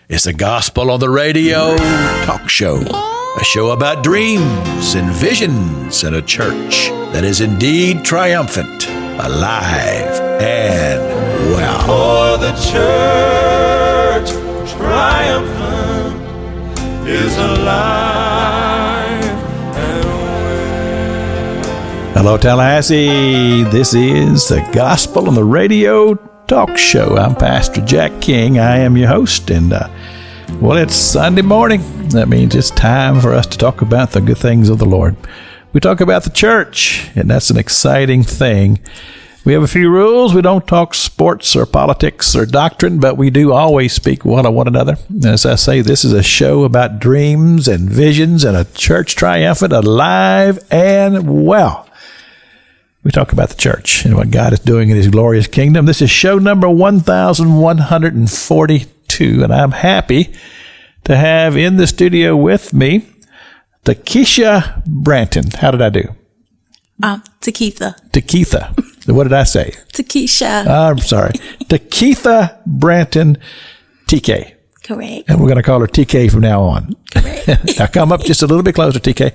It's a gospel on the radio talk show. A show about dreams and visions and a church that is indeed triumphant, alive, and well. For the church triumphant is alive and well. Hello, Tallahassee. This is the Gospel on the Radio Talk Show. I'm Pastor Jack King. I am your host, and well, it's Sunday morning. That means it's time for us to talk about the good things of the Lord. We talk about the church, and that's an exciting thing. We have a few rules. We don't talk sports or politics or doctrine, but we do always speak one of one another. As I say, this is a show about dreams and visions and a church triumphant, alive, and well. We talk about the church and what God is doing in His glorious kingdom. This is show number 1142, and I'm happy to have in the studio with me Taketha Branton. How did I do? Taketha. Taketha. What did I say? Takesha. I'm sorry. Taketha Branton, TK. Correct. And we're going to call her TK from now on. Correct. Now come up just a little bit closer, TK.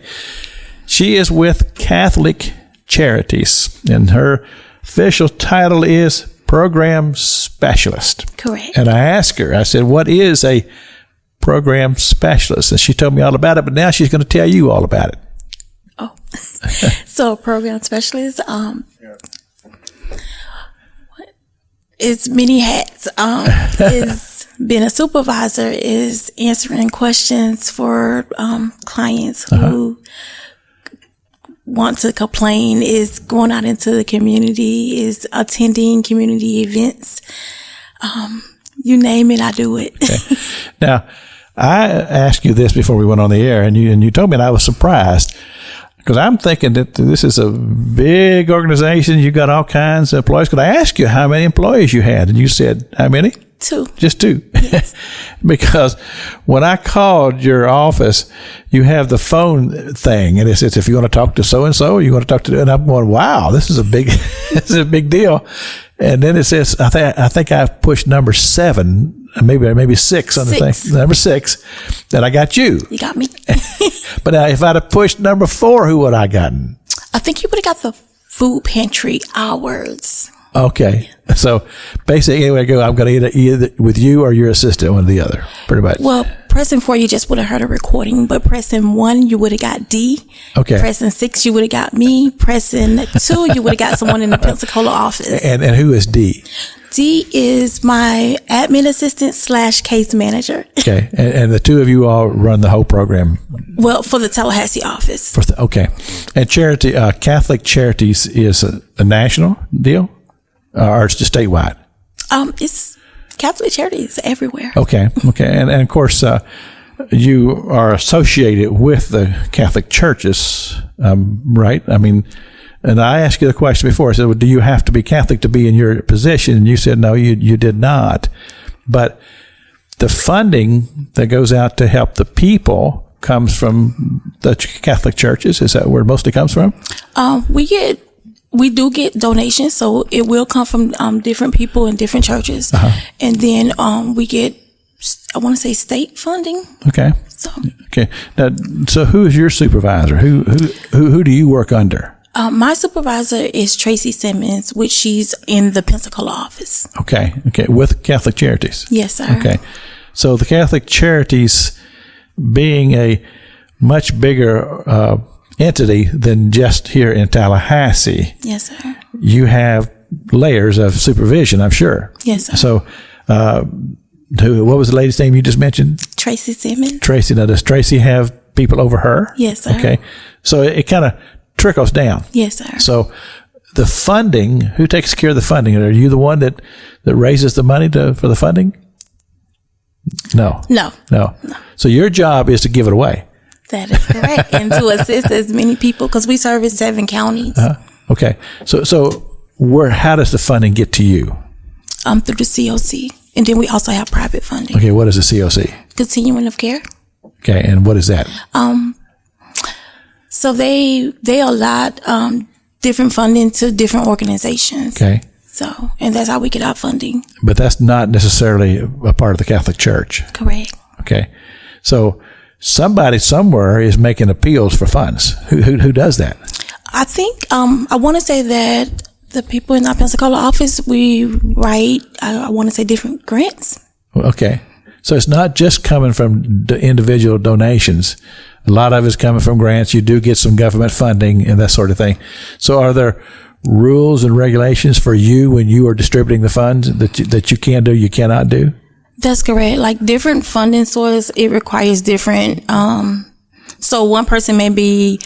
She is with Catholic Charities, and her official title is Program Specialist. Correct. And I asked her, I said, what is a program specialist? And she told me all about it, but now she's going to tell you all about it. Oh, so program specialist, it's many hats. Is being a supervisor, is answering questions for clients who want to complain, is going out into the community, is attending community events. You name it, I do it. Okay. Now, I asked you this before we went on the air, and you told me, and I was surprised, because I'm thinking that this is a big organization. You got all kinds of employees. Could I ask you how many employees you had? And you said, how many? 2. Just 2. Yes. Because when I called your office, you have the phone thing, and it says, if you want to talk to so-and-so, you want to talk to, and I'm going, wow, this is a big, this is a big deal. And then it says, I think I've pushed number 7, maybe 6 on the thing. Number 6, that I got you. You got me. But now, if I'd have pushed number 4, who would I gotten? I think you would have got the food pantry hours. Okay. So basically, anyway, I'm going to either with you or your assistant, one or the other, pretty much. Well, pressing 4, you just would have heard a recording, but pressing 1, you would have got D. Okay. Pressing 6, you would have got me. Pressing 2, you would have got someone in the Pensacola office. And who is D? D is my admin assistant / case manager. Okay. And the 2 of you all run the whole program? Well, for the Tallahassee office. Okay. And charity, Catholic Charities is a national deal? Or it's just statewide? It's Catholic Charities everywhere. Okay. And of course, you are associated with the Catholic churches, right? I mean, and I asked you the question before. I said, well, do you have to be Catholic to be in your position? And you said, no, you did not. But the funding that goes out to help the people comes from the Catholic churches. Is that where it mostly comes from? We do get donations, so it will come from different people in different churches. And then we get, I want to say, state funding. Okay. Okay. Now, so who is your supervisor? Who do you work under? My supervisor is Tracy Simmons, which she's in the Pensacola office. Okay. With Catholic Charities? Yes, sir. Okay. So the Catholic Charities, being a much bigger entity than just here in Tallahassee. Yes, sir. You have layers of supervision, I'm sure. Yes, sir. So, what was the lady's name you just mentioned? Tracy Simmons. Tracy. Now, does Tracy have people over her? Yes, sir. Okay. So it kind of trickles down. Yes, sir. So the funding, who takes care of the funding? Are you the one that raises the money for the funding? No. So your job is to give it away. That is correct. And to assist as many people, because we service 7 counties. Okay. So how does the funding get to you? Through the COC. And then we also have private funding. Okay. What is the COC? Continuing of care. Okay. And what is that? So they allot different funding to different organizations. Okay. So, and that's how we get our funding. But that's not necessarily a part of the Catholic Church. Correct. Okay. So somebody somewhere is making appeals for funds. Who does that? I think, I want to say that the people in our Pensacola office, we write, I want to say different grants. Okay. So it's not just coming from the individual donations. A lot of it's coming from grants. You do get some government funding and that sort of thing. So are there rules and regulations for you when you are distributing the funds that you can do, you cannot do? That's correct. Like different funding sources, it requires different, so one person may be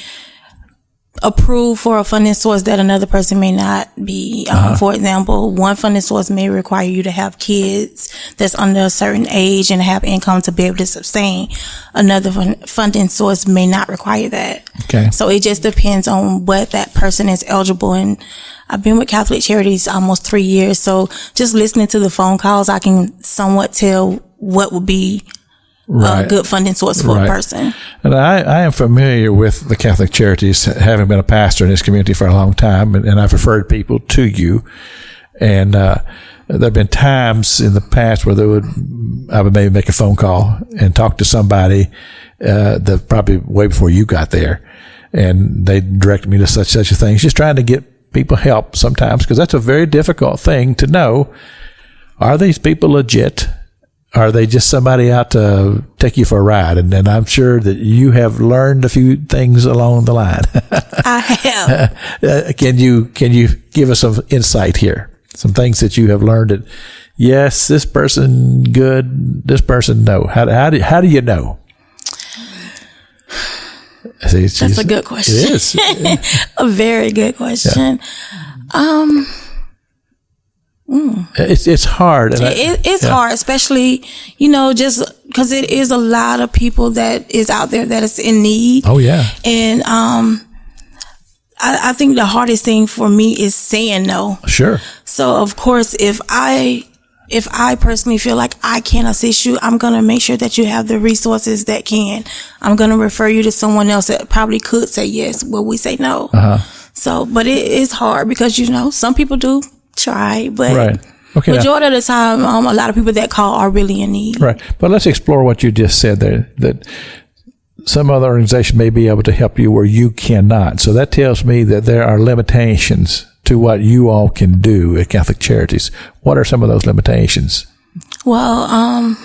approved for a funding source that another person may not be. For example, one funding source may require you to have kids that's under a certain age and have income to be able to sustain. Another funding source may not require that. Okay. So it just depends on what that person is eligible. And I've been with Catholic Charities almost 3 years. So just listening to the phone calls, I can somewhat tell what would be a good funding source for a person. And I am familiar with the Catholic Charities, having been a pastor in this community for a long time, and I've referred people to you. And there have been times in the past where I would maybe make a phone call and talk to somebody that probably way before you got there, and they direct me to such a thing. Just trying to get people help sometimes, because that's a very difficult thing to know. Are these people legit? Are they just somebody out to take you for a ride? And I'm sure that you have learned a few things along the line. I have. Can you give us some insight here? Some things that you have learned that, yes, this person good, this person no. How do you know? See, that's a good question. It is. A very good question. Yeah. It's hard. It's hard, especially, just because it is a lot of people that is out there that is in need. Oh, yeah. And I think the hardest thing for me is saying no. Sure. So, of course, if I personally feel like I can't assist you, I'm going to make sure that you have the resources that can. I'm going to refer you to someone else that probably could say yes where we say no. So, but it is hard because, some people do try, but majority of the time, a lot of people that call are really in need. Right. But let's explore what you just said there, that some other organization may be able to help you where you cannot. So that tells me that there are limitations to what you all can do at Catholic Charities. What are some of those limitations? Well,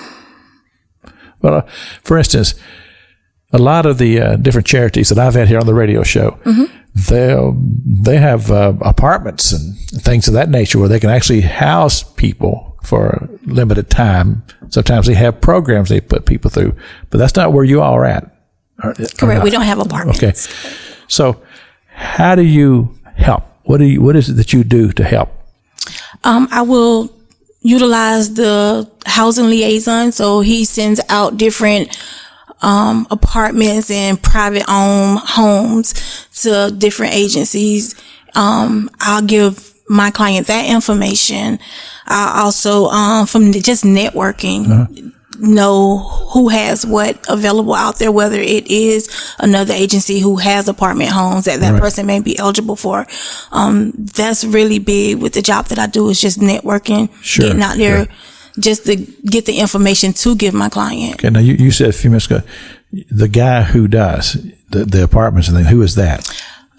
for instance, a lot of the different charities that I've had here on the radio show, they have apartments and things of that nature where they can actually house people for a limited time. Sometimes they have programs they put people through, but that's not where you all are at. Correct. We don't have apartments. Okay. So how do you help? What is it that you do to help? I will utilize the housing liaison. So he sends out different apartments and private owned homes to different agencies. I'll give my client that information. I also, from just networking, know who has what available out there, whether it is another agency who has apartment homes that person may be eligible for. That's really big with the job that I do, is just networking, getting out there just to get the information to give my client. Okay, now you said a few minutes ago, the guy who does the apartments and then who is that?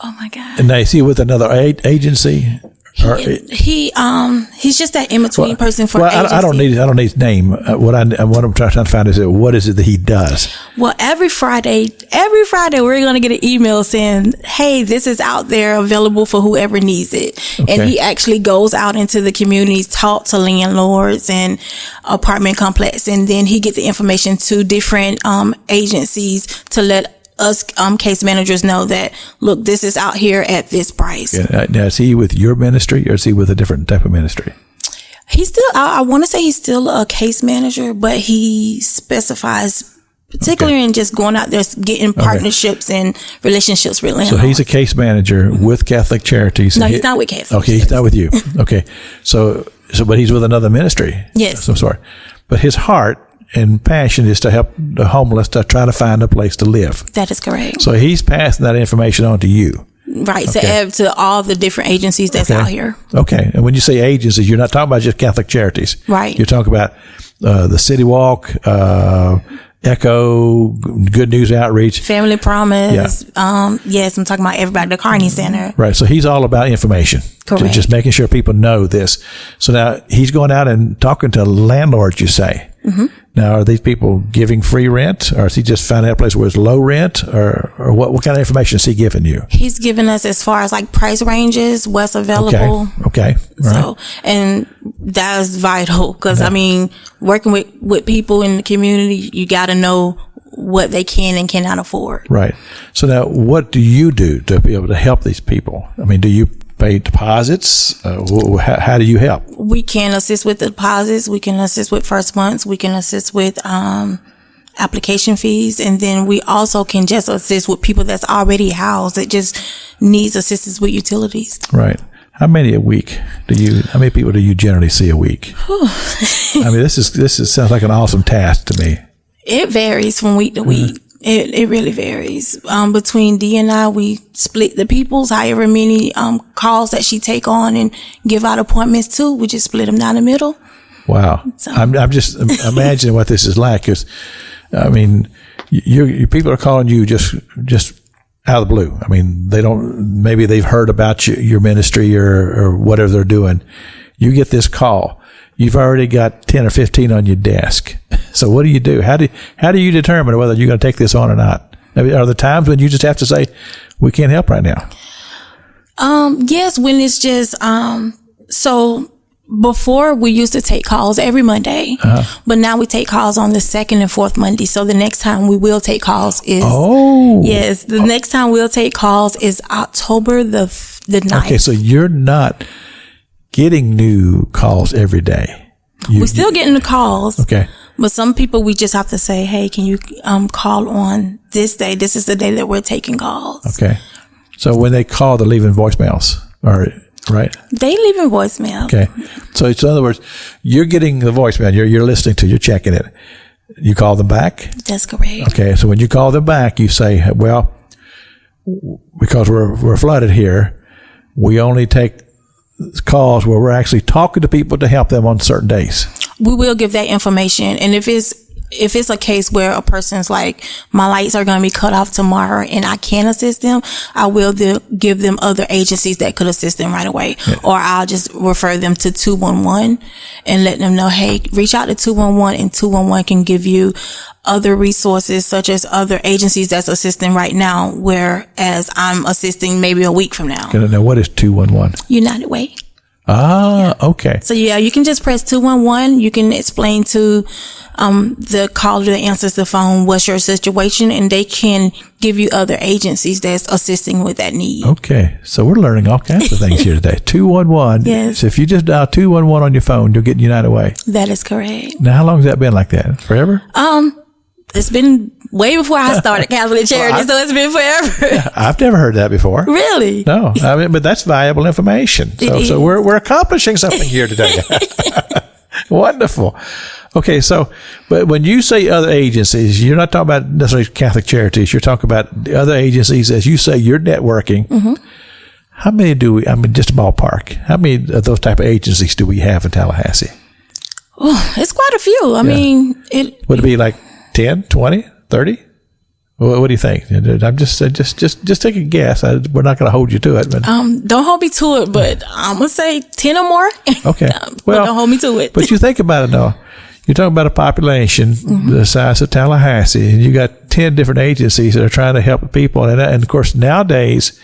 Oh my God. And is he with another agency? He's just that in between person for agency. I don't need his name. What I'm trying to find is what is it that he does? Well, every Friday we're going to get an email saying, "Hey, this is out there available for whoever needs it." Okay. And he actually goes out into the communities, talk to landlords and apartment complex, and then he get the information to different agencies to let us case managers know that, look, this is out here at this price. Yeah, now, is he with your ministry or is he with a different type of ministry? He's still, I want to say he's still a case manager, but he specifies particularly in just going out there, getting partnerships and relationships with landlords. So he's a case manager with Catholic Charities. No, he's not with Catholic Charities. Okay, he's not with you. Okay. So, but he's with another ministry. Yes. I'm sorry. But his heart and passion is to help the homeless to try to find a place to live. That is correct. So he's passing that information on to you. Right, to add to all the different agencies that's out here. Okay, and when you say agencies, you're not talking about just Catholic Charities. Right. You're talking about the City Walk, Echo, Good News Outreach. Family Promise. Yeah. Yes, I'm talking about everybody, the Carney Center. Right, so he's all about information. Correct. Just making sure people know this. So now he's going out and talking to landlords, you say. Mm-hmm. Now, are these people giving free rent, or is he just finding out a place where it's low rent, or what kind of information is he giving you? He's giving us as far as like price ranges, what's available. Okay. Right. So, and that is vital because I mean, working with people in the community, you got to know what they can and cannot afford. Right. So now, what do you do to be able to help these people? I mean, do you pay deposits? How do you help? We can assist with the deposits. We can assist with first months. We can assist with application fees. And then we also can just assist with people that's already housed that just needs assistance with utilities. Right. How many a week how many people do you generally see a week? I mean, this sounds like an awesome task to me. It varies from week to week. It really varies. Between Dee and I, we split the people's, however many calls that she take on and give out appointments to, we just split them down the middle. Wow. So. I'm just imagining what this is like. Cause I mean, your people are calling you just out of the blue. I mean, maybe they've heard about your ministry or whatever they're doing. You get this call. You've already got 10 or 15 on your desk. So what do you do? How do you determine whether you're going to take this on or not? I mean, are there times when you just have to say, we can't help right now? Yes, when it's just, so before we used to take calls every Monday, but now we take calls on the second and fourth Monday. So the next time we will take calls is, the next time we'll take calls is October the 9th. Okay. So you're not getting new calls every day. We're still getting the calls. Okay. But some people, we just have to say, hey, can you call on this day? This is the day that we're taking calls. Okay. So when they call, they're leaving voicemails, right? They leave a voicemail. Okay. So in other words, you're getting the voicemail. You're listening to, you're checking it. You call them back? That's correct. Okay. So when you call them back, you say, well, because we're flooded here, we only take calls where we're actually talking to people to help them on certain days. We will give that information. And if it's a case where a person's like, my lights are going to be cut off tomorrow and I can't assist them, I will give them other agencies that could assist them right away. Yeah. Or I'll just refer them to 211 and let them know, hey, reach out to 211 and 211 can give you other resources such as other agencies that's assisting right now, whereas I'm assisting maybe a week from now. Can I know what is 211? United Way. Okay. So you can just press 211. You can explain to the caller that answers the phone what's your situation, and they can give you other agencies that's assisting with that need. Okay. So we're learning all kinds of things here today. 211. Yes. So if you just dial 211 on your phone, you'll get United Way. That is correct. Now, how long has that been like that? Forever? It's been way before I started Catholic Charities, so it's been forever. I've never heard that before. Really? No. I mean, but that's valuable information. So we're accomplishing something here today. Wonderful. Okay, so, but when you say other agencies, you're not talking about necessarily Catholic Charities. You're talking about the other agencies. As you say, you're networking. Mm-hmm. How many just a ballpark, how many of those type of agencies do we have in Tallahassee? Oh, it's quite a few. I mean, would it be like 10, 20, 30? What do you think? I'm just take a guess. We're not going to hold you to it, but don't hold me to it. But I'm gonna say 10 or more. Okay, well, don't hold me to it. But you think about it though. You're talking about a population the size of Tallahassee, and you got 10 different agencies that are trying to help people. And of course, nowadays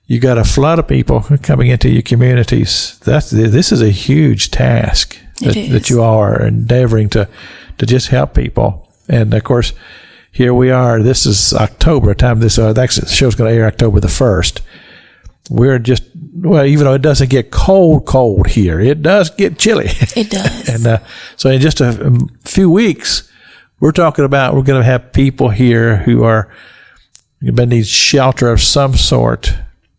you got a flood of people coming into your communities. This is a huge task that you all are endeavoring to just help people. And of course, here we are. This is October. Time this actually the show's going to air October the 1st. We're just even though it doesn't get cold here, it does get chilly. It does. And so in just a few weeks, we're talking about we're going to have people here who are going to need shelter of some sort,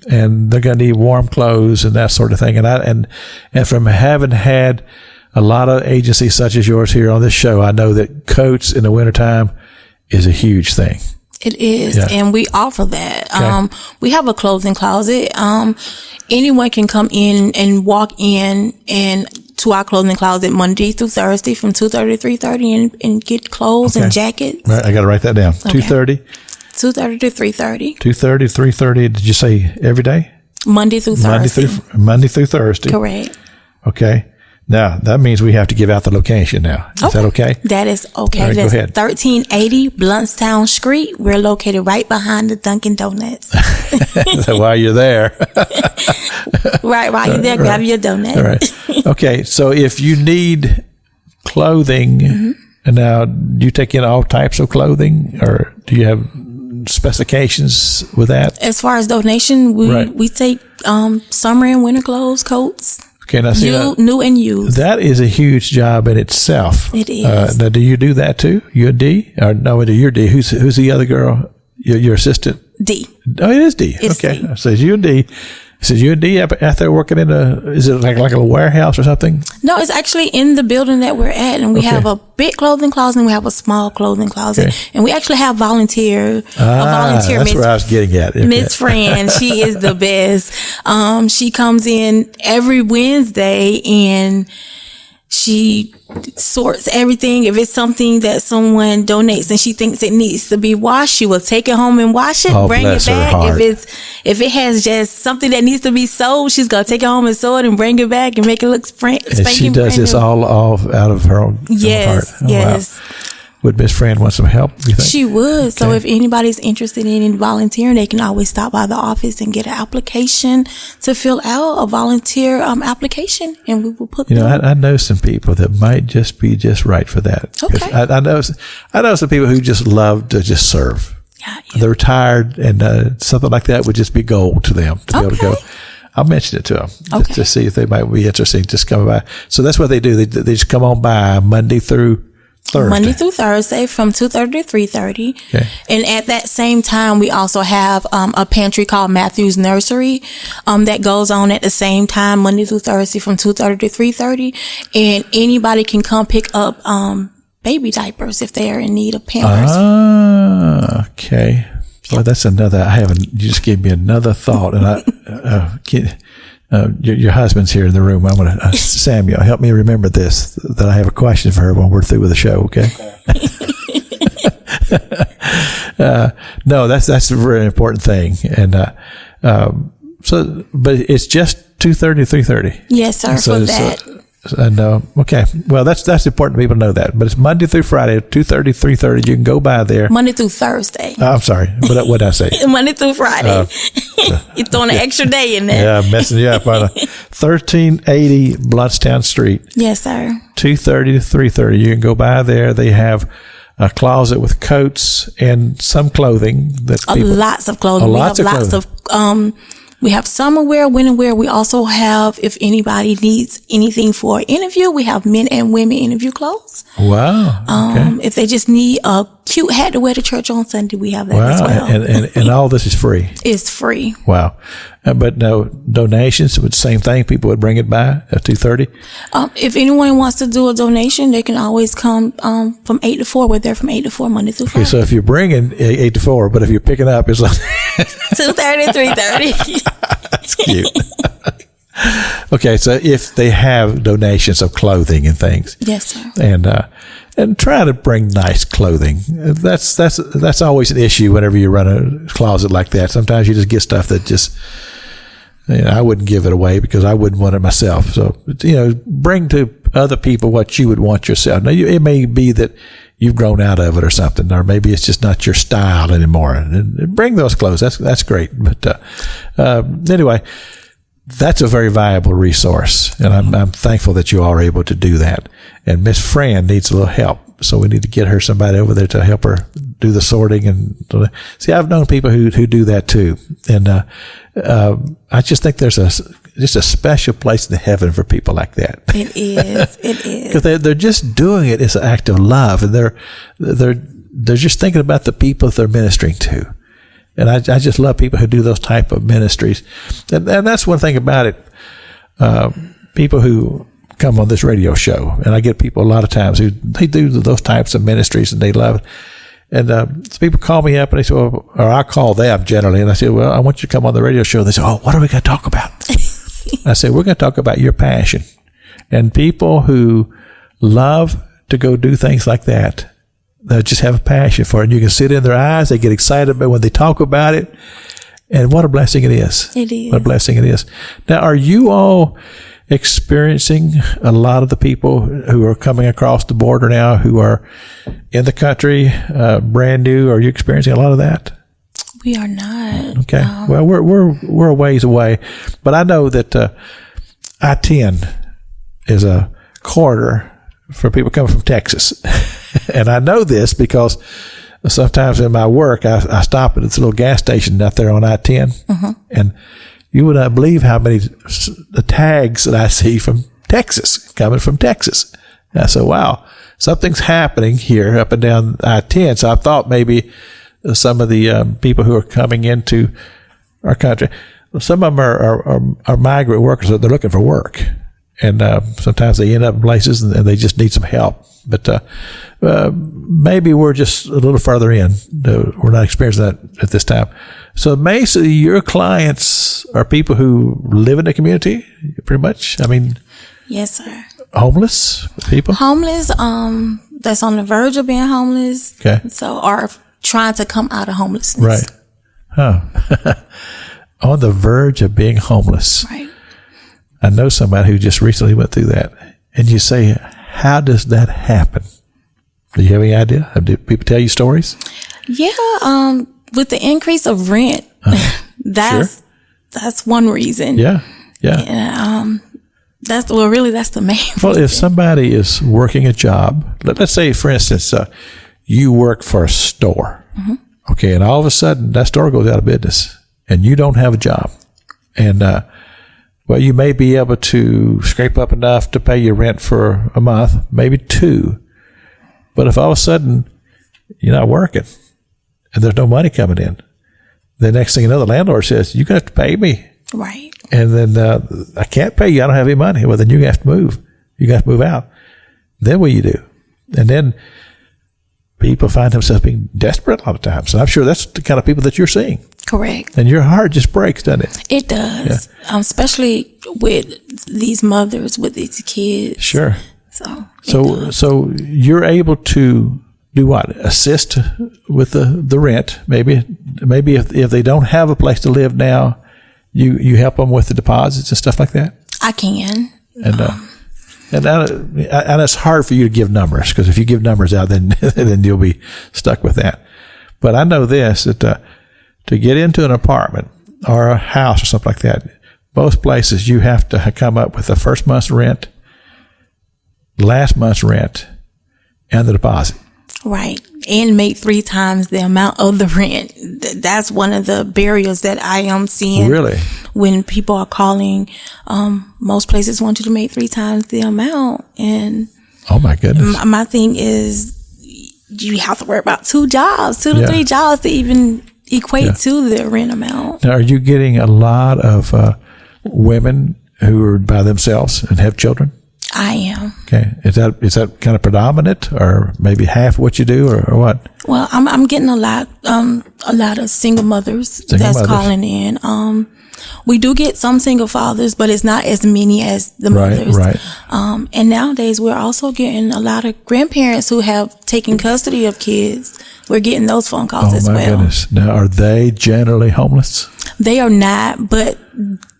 and they're going to need warm clothes and that sort of thing. And from having had a lot of agencies such as yours here on this show, I know that coats in the wintertime is a huge thing. It is, Yeah. and we offer that. Okay. We have a clothing closet. Anyone can come in and walk in and to our clothing closet Monday through Thursday from 2:30 to 3:30 and get clothes and jackets. Right, I got to write that down. Okay. 2:30? 2:30 to 3:30. 2:30 to 3:30. Did you say every day? Monday through Thursday. Monday through Thursday. Correct. Okay. Now, that means we have to give out the location now. Is that okay? That is okay. All right, go That's ahead. 1380 Bluntstown Street. We're located right behind the Dunkin' Donuts. So while you're there. Right, while you're there, grab your donut. All right. Okay. So if you need clothing, and now do you take in all types of clothing, or do you have specifications with that? As far as donation, we take summer and winter clothes, coats. Okay, now see that, New and used. that is a huge job in itself. It is. Now, do you do that too? You're D, or no? You're D. Who's the other girl? Your assistant? D. Oh, it is D. It's okay, D. so it's you and D. So you and D out there working in is it like a warehouse or something? No, it's actually in the building that we're at, and we have a big clothing closet and we have a small clothing closet, and we actually have a volunteer. That's where I was getting at. Okay. Miss Fran, she is the best. She comes in every Wednesday and she sorts everything. If it's something that someone donates and she thinks it needs to be washed, she will take it home and wash it, bring it bless her back. heart. If it has just something that needs to be sewed, she's gonna take it home and sew it and bring it back and make it look And spanking she does this all out of her own heart. Yes, Oh, yes. Wow. Would Miss Fran want some help, you think? She would. So Okay. if anybody's interested in volunteering, they can always stop by the office and get an application to fill out, a volunteer application, and we will put them. I know some people that might just be just right for that. 'Cause Okay. I know some people who just love to just serve. Yeah. They're retired, and something like that would just be gold to them to be able to go. Okay. I'll mention it to them Okay. to see if they might be interested. Just come by. So that's what they do. They just come on by Monday through Thursday. Monday through Thursday from 2:30 to 3:30. Okay. And at that same time, we also have a pantry called Matthew's Nursery that goes on at the same time, Monday through Thursday from 2:30 to 3:30. And anybody can come pick up baby diapers if they are in need of Pampers. Okay. Well, that's another. You just gave me another thought, and your husband's here in the room. I'm going to Samuel, help me remember this. That I have a question for her when we're through with the show. Okay. No, that's a very important thing, and but it's just 2:30 to 3:30. Yes, sir. For that. And okay, well, that's important for people to know that. But it's Monday through Friday, 2:30 to 3:30. You can go by there. Monday through Thursday. I'm sorry, what did I say? Monday through Friday. You're throwing an extra day in there. Yeah, I'm messing you up. 1380 Bluntstown Street, Yes, sir. 2:30 to 3:30. You can go by there. They have a closet with coats and some clothing that people. Lots of clothing. We have lots of we have summer wear, winter wear. We also have, if anybody needs anything for an interview, we have men and women interview clothes. Wow. Okay. If they just need a cute hat to wear to church on Sunday, we have that as well. And all this is free. It's free. Wow. But no donations, the same thing. People would bring it by at 2:30. If anyone wants to do a donation, they can always come from 8 to 4. We're there from 8 to 4, Monday through Friday. Okay, so if you're bringing 8 to 4, but if you're picking up, it's like 2:30 to 3:30. That's cute. Okay, so if they have donations of clothing and things, Yes, sir. and try to bring nice clothing. That's always an issue whenever you run a closet like that. Sometimes you just get stuff that just, I wouldn't give it away because I wouldn't want it myself. So, bring to other people what you would want yourself. Now, it may be that you've grown out of it or something, or maybe it's just not your style anymore. And bring those clothes. That's great. But anyway, that's a very viable resource, and I'm thankful that you are able to do that. And Miss Fran needs a little help, so we need to get her somebody over there to help her do the sorting. And see, I've known people who do that too, and I just think there's just a special place in heaven for people like that. It is. It is. Because they're just doing it as an act of love, and they're just thinking about the people that they're ministering to. And I just love people who do those type of ministries. And that's one thing about it. People who come on this radio show, and I get people a lot of times they do those types of ministries and they love it. And so people call me up and they say, well, or I call them generally, and I say, well, I want you to come on the radio show. And they say, oh, what are we going to talk about? I say, we're going to talk about your passion. And people who love to go do things like that, they just have a passion for it. And you can see it in their eyes. They get excited about when they talk about it. And what a blessing it is. It is. What a blessing it is. Now, are you all experiencing a lot of the people who are coming across the border now who are in the country, brand new? Are you experiencing a lot of that? We are not. Okay. Well, we're a ways away, but I know that I-10 is a corridor for people coming from Texas, and I know this because sometimes in my work I stop at this little gas station out there on I-10, and you would not believe how many the tags that I see from Texas, coming from Texas. And I said, wow, something's happening here up and down I-10. So I thought maybe some of the people who are coming into our country, some of them are migrant workers. They're looking for work. And sometimes they end up in places and they just need some help. But maybe we're just a little further in. We're not experiencing that at this time. So basically, your clients are people who live in the community, pretty much. I mean, yes, sir. Homeless people? Homeless, that's on the verge of being homeless. Okay. So, are trying to come out of homelessness. Right. Huh. On the verge of being homeless. Right. I know somebody who just recently went through that. And you say, how does that happen? Do you have any idea? Do people tell you stories? Yeah. With the increase of rent, that's one reason. Yeah. Yeah. And, that's the main Well, reason. if somebody is working a job, let's say, for instance, you work for a store. Okay. And all of a sudden that store goes out of business and you don't have a job. And, well, you may be able to scrape up enough to pay your rent for a month, maybe 2. But if all of a sudden you're not working and there's no money coming in, the next thing you know, the landlord says, you're going to have to pay me. Right. And then I can't pay you. I don't have any money. Well, then you have to move. You got to move out. Then what do you do? And then people find themselves being desperate a lot of times. And I'm sure that's the kind of people that you're seeing. Correct. And your heart just breaks, doesn't it? It does. Yeah. Especially with these mothers, with these kids. Sure. So you're able to do what? Assist with the rent. Maybe if they don't have a place to live now, you help them with the deposits and stuff like that. I can. And it's hard for you to give numbers, because if you give numbers out, then you'll be stuck with that. But I know this, that to get into an apartment or a house or something like that, most places you have to come up with the first month's rent, last month's rent, and the deposit. Right. And make 3 times the amount of the rent. That's one of the barriers that I am seeing. Really? When people are calling, most places want you to make 3 times the amount. And oh my goodness. My thing is, you have to work about 2 jobs, 2 to 3 jobs to even equate to the rent amount. Now, are you getting a lot of women who are by themselves and have children? I am. Okay. Is that kind of predominant, or maybe half what you do, or what? Well, I'm getting a lot of single mothers calling in. We do get some single fathers, but it's not as many as the mothers. Right. And nowadays we're also getting a lot of grandparents who have taken custody of kids. We're getting those phone calls as well. Oh my goodness. Now, are they generally homeless? They are not, but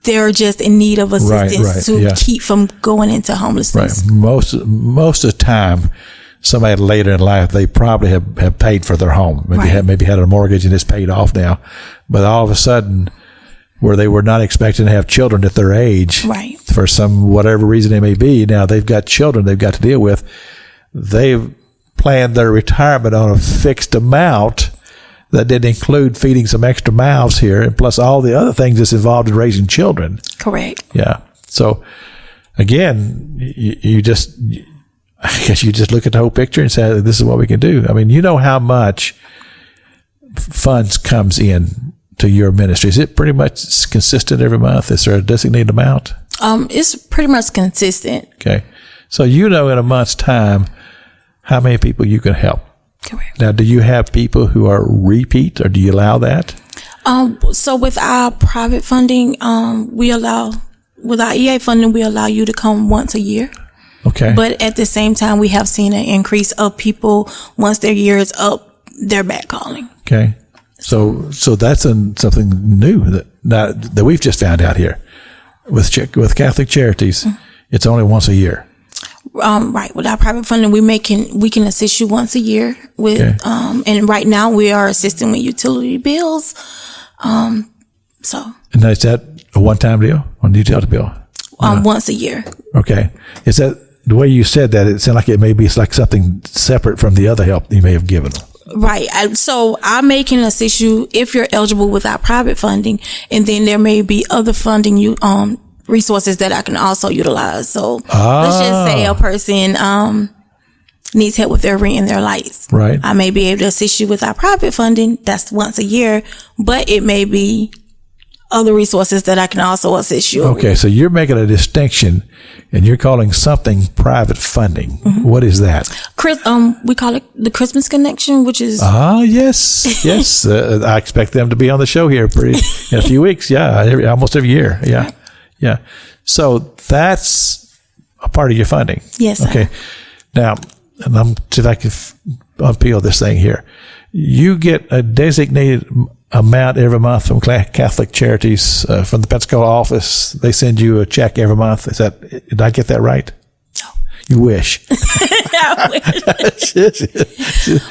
they're just in need of assistance to keep from going into homelessness. Right. Most of the time, somebody later in life, they probably have paid for their home. Maybe had a mortgage and it's paid off now. But all of a sudden, where they were not expecting to have children at their age, for some whatever reason it may be, now they've got children they've got to deal with. They've planned their retirement on a fixed amount that didn't include feeding some extra mouths here, and plus all the other things that's involved in raising children. Correct. Yeah. So again, I guess you just look at the whole picture and say, this is what we can do. I mean, you know how much funds comes in to your ministry. Is it pretty much consistent every month? Is there a designated amount? It's pretty much consistent. Okay. So in a month's time, how many people you can help. Correct. Now, do you have people who are repeat, or do you allow that? So with our private funding, with our EA funding, we allow you to come once a year. Okay. But at the same time, we have seen an increase of people, once their year is up, they're back calling. Okay. So that's something new that we've just found out here with Catholic Charities. Mm-hmm. It's only once a year. Right. With our private funding, we can assist you once a year with, and right now we are assisting with utility bills. And is that a one-time deal on the utility bill? Once a year. Okay. Is that the way you said that? It sounded like it may be like something separate from the other help you may have given them. Right. So I may can assist you if you're eligible with our private funding, and then there may be other funding resources that I can also utilize. So let's just say a person needs help with their rent and their lights. Right. I may be able to assist you with our private funding. That's once a year, but it may be other resources that I can also assist you. Okay, so you're making a distinction, and you're calling something private funding. Mm-hmm. What is that? We call it the Christmas Connection, which is yes. I expect them to be on the show here in a few weeks. Yeah, almost every year. Yeah, yeah. So that's a part of your funding. Yes. Okay. Sir. Now, and I'm see if I can unpeel this thing here. You get a designated amount every month from Catholic Charities, from the Pensacola office. They send you a check every month. Did I get that right? No. You wish. I wish.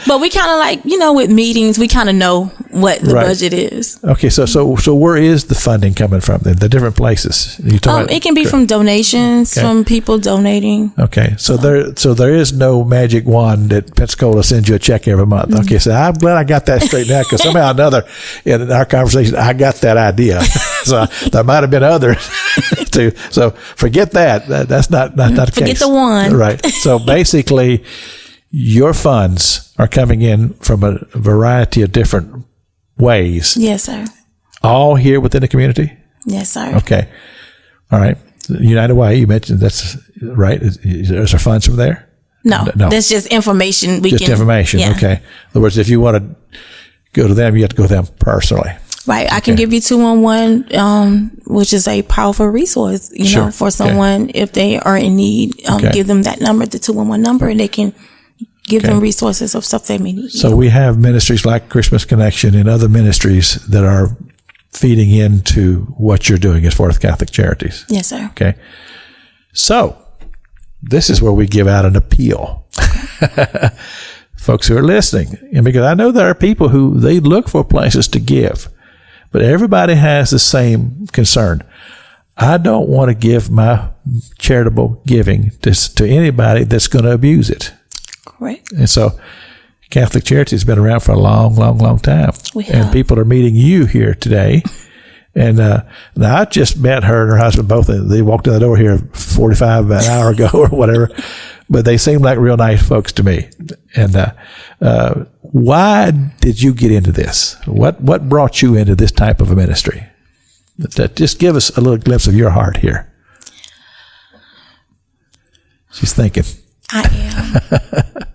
But we kind of like, with meetings, we kind of know what the budget is. Okay. So where is the funding coming from then? The different places? It can be from donations, from people donating. Okay. So there is no magic wand that Pensacola sends you a check every month. Mm-hmm. Okay. So I'm glad I got that straightened out, because somehow or another in our conversation, I got that idea. So there might have been others too. So forget that. That's not the case. Forget the one. Right. So basically, your funds are coming in from a variety of different ways. Yes, sir. All here within the community? Yes, sir. Okay. All right. United Way, you mentioned that's right. Is there funds from there? No. That's just information. Information. Yeah. Okay. In other words, if you want to go to them, you have to go to them personally. Right. I can give you 211, which is a powerful resource, for someone if they are in need. Give them that number, the 211 number, and they can give them resources of stuff they may need. So we have ministries like Christmas Connection and other ministries that are feeding into what you're doing as far as Catholic Charities. Yes, sir. Okay. So this is where we give out an appeal. Folks who are listening, and because I know there are people who they look for places to give, but everybody has the same concern. I don't want to give my charitable giving to anybody that's going to abuse it. Correct. And so Catholic Charities has been around for a long, long, long time. And people are meeting you here today. And now I just met her and her husband both. They walked in the door here 45 an hour ago or whatever. But they seem like real nice folks to me. And why did you get into this? What brought you into this type of a ministry? Just give us a little glimpse of your heart here. She's thinking. I am.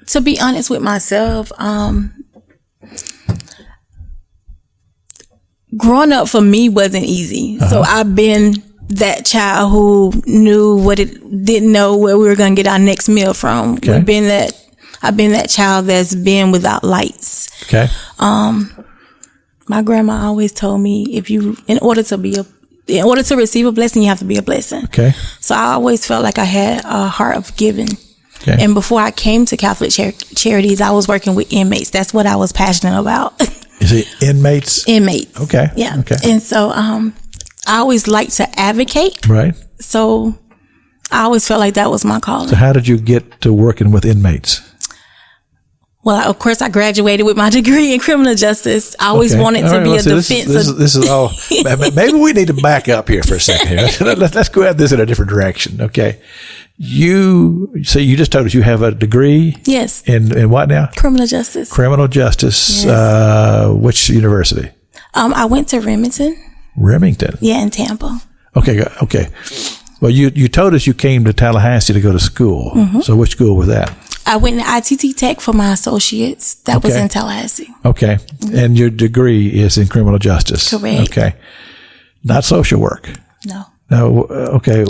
To be honest with myself, growing up for me wasn't easy. So I've been that child who didn't know where we were going to get our next meal from. Okay. I've been that child that's been without lights. Okay. My grandma always told me, in order to receive a blessing, you have to be a blessing. Okay. So I always felt like I had a heart of giving. Okay. And before I came to Catholic Charities, I was working with inmates. That's what I was passionate about. Is it inmates? Inmates. Okay. Yeah. Okay. And so, I always like to advocate. Right. So I always felt like that was my calling. So how did you get to working with inmates? Well, of course, I graduated with my degree in criminal justice. I always wanted to be a defense. This is all. Maybe we need to back up here for a second. Here. Let's go at this in a different direction. Okay. You just told us you have a degree. Yes. In what now? Criminal justice. Criminal justice. Yes. Which university? I went to Remington. Remington. Yeah, in Tampa. Okay. Well, you told us you came to Tallahassee to go to school. Mm-hmm. So which school was that? I went to ITT Tech for my associates. That was in Tallahassee. Okay. Mm-hmm. And your degree is in criminal justice. Correct. Okay. Not social work. No. No. Okay.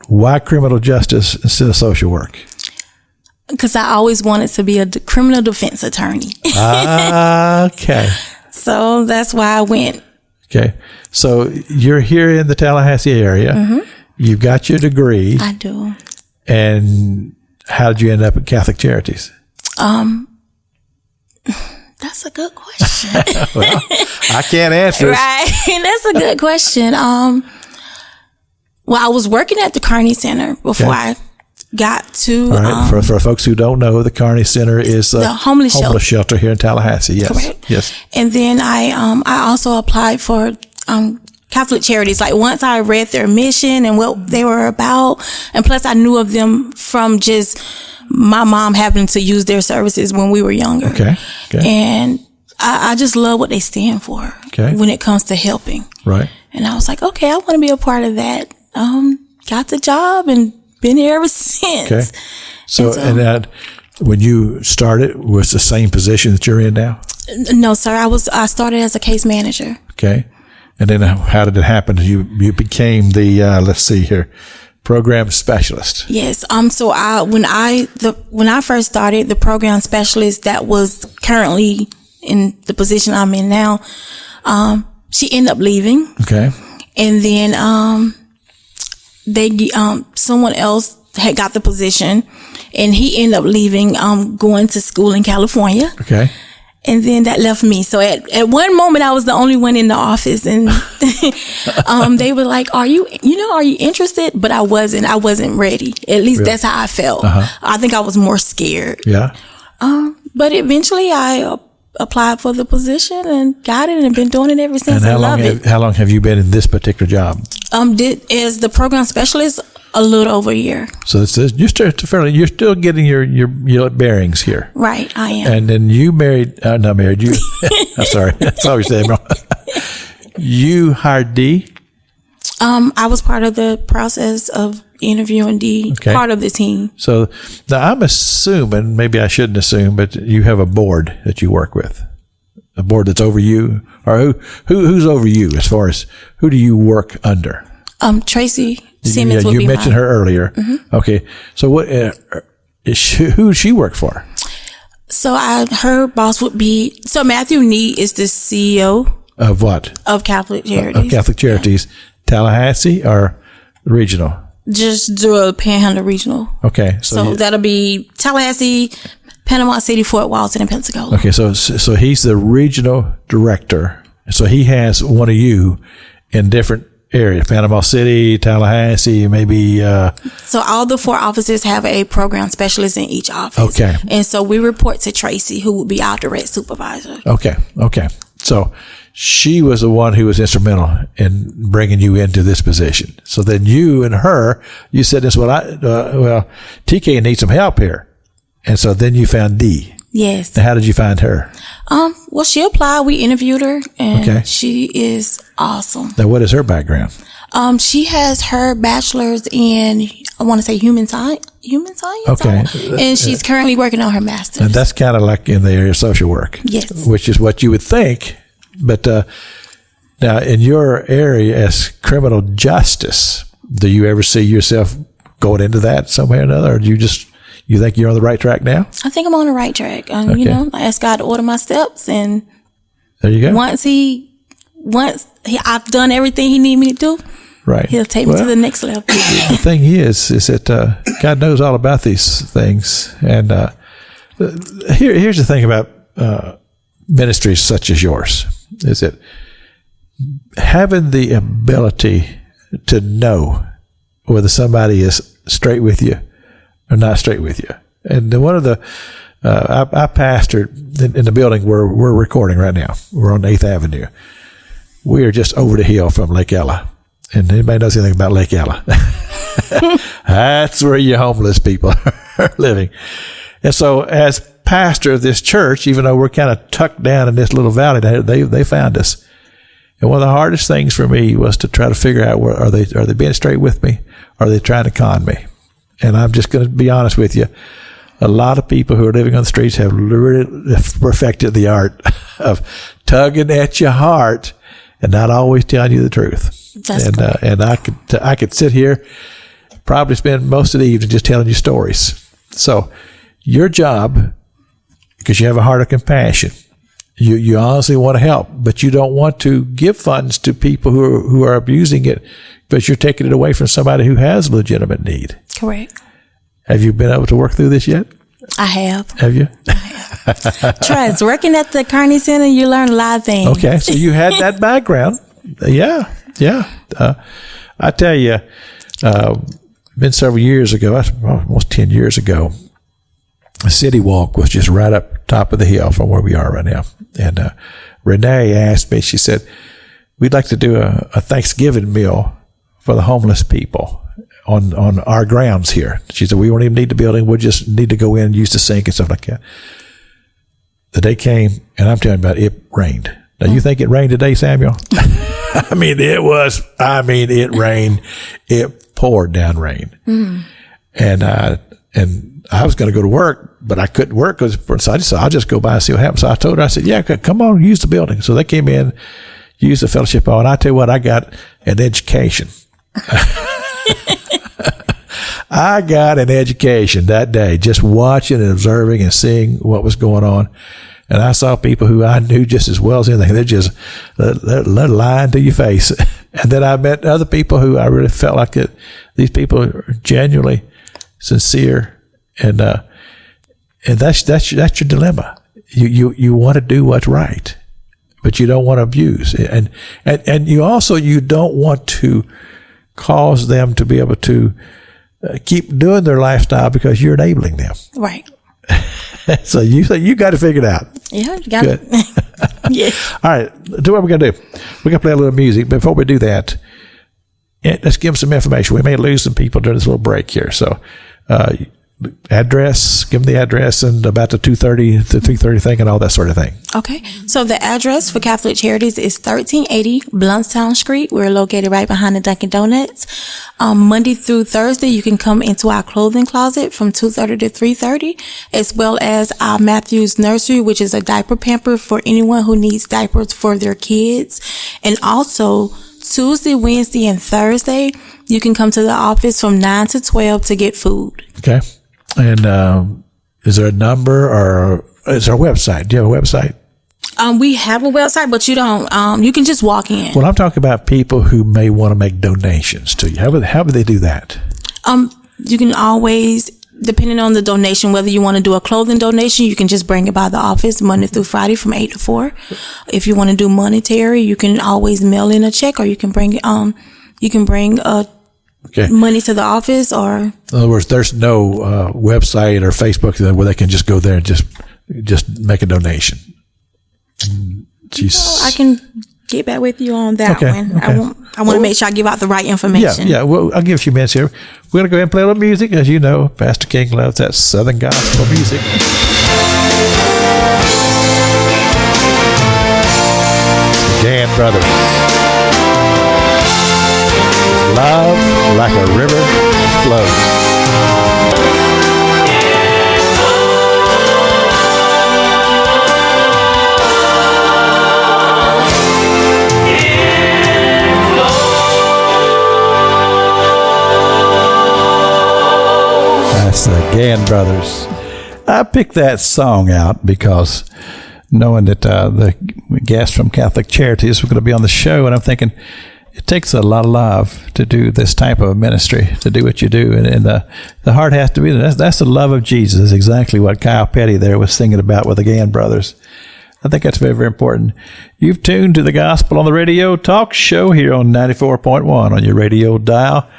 Why criminal justice instead of social work? Because I always wanted to be a criminal defense attorney. Okay. So that's why I went. Okay. So you're here in the Tallahassee area. Mm-hmm. You've got your degree. I do. And how did you end up at Catholic Charities? That's a good question. Well, I can't answer it. Right. That's a good question. Well, I was working at the Kearney Center before I got to. All right. For folks who don't know, the Kearney Center is the homeless shelter here in Tallahassee. Yes. Correct. Yes. And then I also applied for Catholic Charities. Like once I read their mission and what they were about, and plus I knew of them from just my mom happening to use their services when we were younger. Okay. And I just love what they stand for when it comes to helping. Right. And I was like, okay, I want to be a part of that. Got the job and been here ever since. Okay. So that when you started was the same position that you're in now? No, sir. I started as a case manager. Okay. And then how did it happen? You became the let's see here, program specialist. Yes. So when I first started, the program specialist that was currently in the position I'm in now, she ended up leaving. Okay. And then someone else had got the position, and he ended up leaving, going to school in California. Okay. And then that left me. So at one moment I was the only one in the office, and they were like, are you interested? But I wasn't ready. At least that's how I felt. I think I was more scared. Yeah. But eventually I applied for the position and got it, and have been doing it ever since. And how long have you been in this particular job? As the program specialist, a little over a year. So you're still getting your bearings here. Right, I am. And then you not married, you, I'm sorry, that's always saying wrong. You hired Dee? I was part of the process of interviewing Dee, part of the team. So now I'm assuming, maybe I shouldn't assume, but you have a board that you work with. A board that's over you, or who's over you as far as who do you work under? Tracy Simmons would be you mentioned her earlier. Mm-hmm. Okay. So what who does she work for? So her boss would be, Matthew Nee is the CEO. Of what? Of Catholic Charities. Of Catholic Charities. Yeah. Tallahassee or regional? Just the Panhandle Regional. Okay. So that'll be Tallahassee, Panama City, Fort Walton, and Pensacola. Okay. So he's the regional director. So he has one of you in different areas, Panama City, Tallahassee, maybe. So all the 4 offices have a program specialist in each office. Okay. And so we report to Tracy, who would be our direct supervisor. Okay. So she was the one who was instrumental in bringing you into this position. So then you and her, you said this, TK needs some help here. And so then you found Dee. Yes. And how did you find her? Well, she applied. We interviewed her, and she is awesome. Now, what is her background? She has her bachelor's in, I want to say human science. Okay. And she's currently working on her master's. And that's kind of like in the area of social work. Yes. Which is what you would think. But now, in your area as criminal justice, do you ever see yourself going into that some way or another, or do you think you're on the right track now? I think I'm on the right track. I ask God to order my steps, and there you go. Once I've done everything He need me to do, right, He'll take me to the next level. The thing is that God knows all about these things, and here's the thing about ministries such as yours: is that having the ability to know whether somebody is straight with you or not straight with you. And one of the, I pastored in the building where we're recording right now. We're on 8th Avenue. We are just over the hill from Lake Ella. And anybody knows anything about Lake Ella? That's where your homeless people are living. And so as pastor of this church, even though we're kind of tucked down in this little valley, they found us. And one of the hardest things for me was to try to figure out, are they being straight with me? Or are they trying to con me? And I'm just going to be honest with you. a lot of people who are living on the streets have really perfected the art of tugging at your heart and not always telling you the truth. And I could sit here, probably spend most of the evening just telling you stories. So your job, because you have a heart of compassion, you honestly want to help, but you don't want to give funds to people who are abusing it, but you're taking it away from somebody who has legitimate need. Correct. Have you been able to work through this yet? I have. Have you? I have. Trust, working at the Kearney Center, you learn a lot of things. Okay, so you had that background. Yeah. I tell you, been several years ago, almost 10 years ago, a city walk was just right up top of the hill from where we are right now. And Renee asked me, she said, we'd like to do a Thanksgiving meal for the homeless people on our grounds here. She said, we won't even need the building. We'll just need to go in and use the sink and stuff like that. The day came, and I'm telling you about it rained. Now, you think it rained today, Samuel? It rained. It poured down rain. Mm. And I was going to go to work, but I couldn't work so I just said, I'll just go by and see what happens. So I told her, I said, yeah, come on, use the building. So they came in, used the fellowship hall, and I tell you what, I got an education. I got an education that day, just watching and observing and seeing what was going on. And I saw people who I knew just as well as anything. They're lying to your face. And then I met other people who I really felt like these people are genuinely sincere. And that's your dilemma. You want to do what's right, but you don't want to abuse. And you don't want to cause them to be able to keep doing their lifestyle because you're enabling them. Right. So you got to figure it out. Yeah, you got it. Yeah. All right. Do what we're going to do. We're going to play a little music. Before we do that, let's give them some information. We may lose some people during this little break here. So, address, give them the address and about the 2:30 to 3:30 thing and all that sort of thing. Okay. So the address for Catholic Charities is 1380 Blountstown Street. We're located right behind the Dunkin' Donuts. Monday through Thursday, you can come into our clothing closet from 2:30 to 3:30, as well as our Matthews Nursery, which is a diaper pamper for anyone who needs diapers for their kids. And also Tuesday, Wednesday, and Thursday, you can come to the office from 9 to 12 to get food. Okay. And is there a number or is there a website? Do you have a website? We have a website, but you don't. You can just walk in. Well, I'm talking about people who may want to make donations to you. How would they do that? You can always, depending on the donation, whether you want to do a clothing donation, you can just bring it by the office Monday through Friday from 8 to 4. If you want to do monetary, you can always mail in a check, or you can bring money to the office. Or in other words, there's no website or Facebook where they can just go there and just make a donation. I can get back with you on that one. Okay. I want to make sure I give out the right information. Yeah. Well, I'll give a few minutes here. We're going to go ahead and play a little music. As you know, Pastor King loves that Southern gospel music. The Dan Brothers. Love like a river flows. That's the Gann Brothers. I picked that song out because knowing that the guests from Catholic Charities were going to be on the show, and I'm thinking it takes a lot of love to do this type of ministry, to do what you do, and the heart has to be there. That's the love of Jesus, exactly what Kyle Petty there was singing about with the Gann Brothers. I think that's very, very important. You've tuned to the Gospel on the Radio talk show here on 94.1 on your radio dial.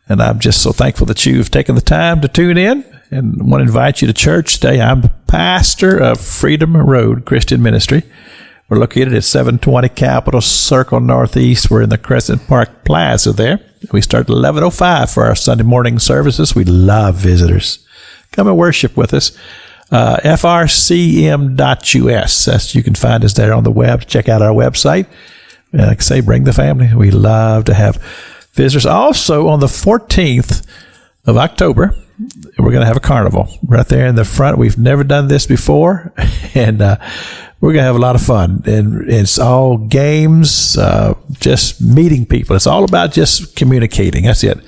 And I'm just so thankful that you've taken the time to tune in, and want to invite you to church today. I'm the pastor of Freedom Road Christian Ministry. We're located at 720 Capitol Circle Northeast. We're in the Crescent Park Plaza there. We start at 11:05 for our Sunday morning services. We love visitors. Come and worship with us. frcm.us. You can find us there on the web. Check out our website. And like I say, bring the family. We love to have visitors. Also, on the 14th of October, we're going to have a carnival right there in the front. We've never done this before, and we're going to have a lot of fun. And it's all games, just meeting people. It's all about just communicating. That's it.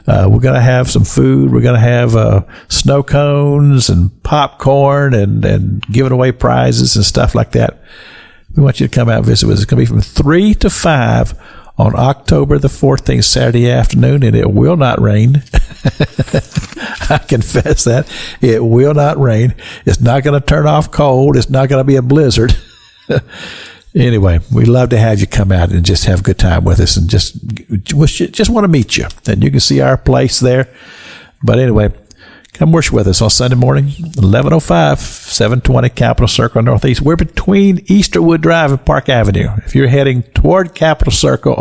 We're going to have some food. We're going to have snow cones and popcorn and giving away prizes and stuff like that. We want you to come out and visit with us. It's going to be from 3 to 5 on October the 14th, Saturday afternoon, and it will not rain. I confess that. It will not rain. It's not going to turn off cold. It's not going to be a blizzard. Anyway, we'd love to have you come out and just have a good time with us and just want to meet you. And you can see our place there. But anyway, come worship with us on Sunday morning, 11:05, 720 Capitol Circle Northeast. We're between Easterwood Drive and Park Avenue. If you're heading toward Capitol Circle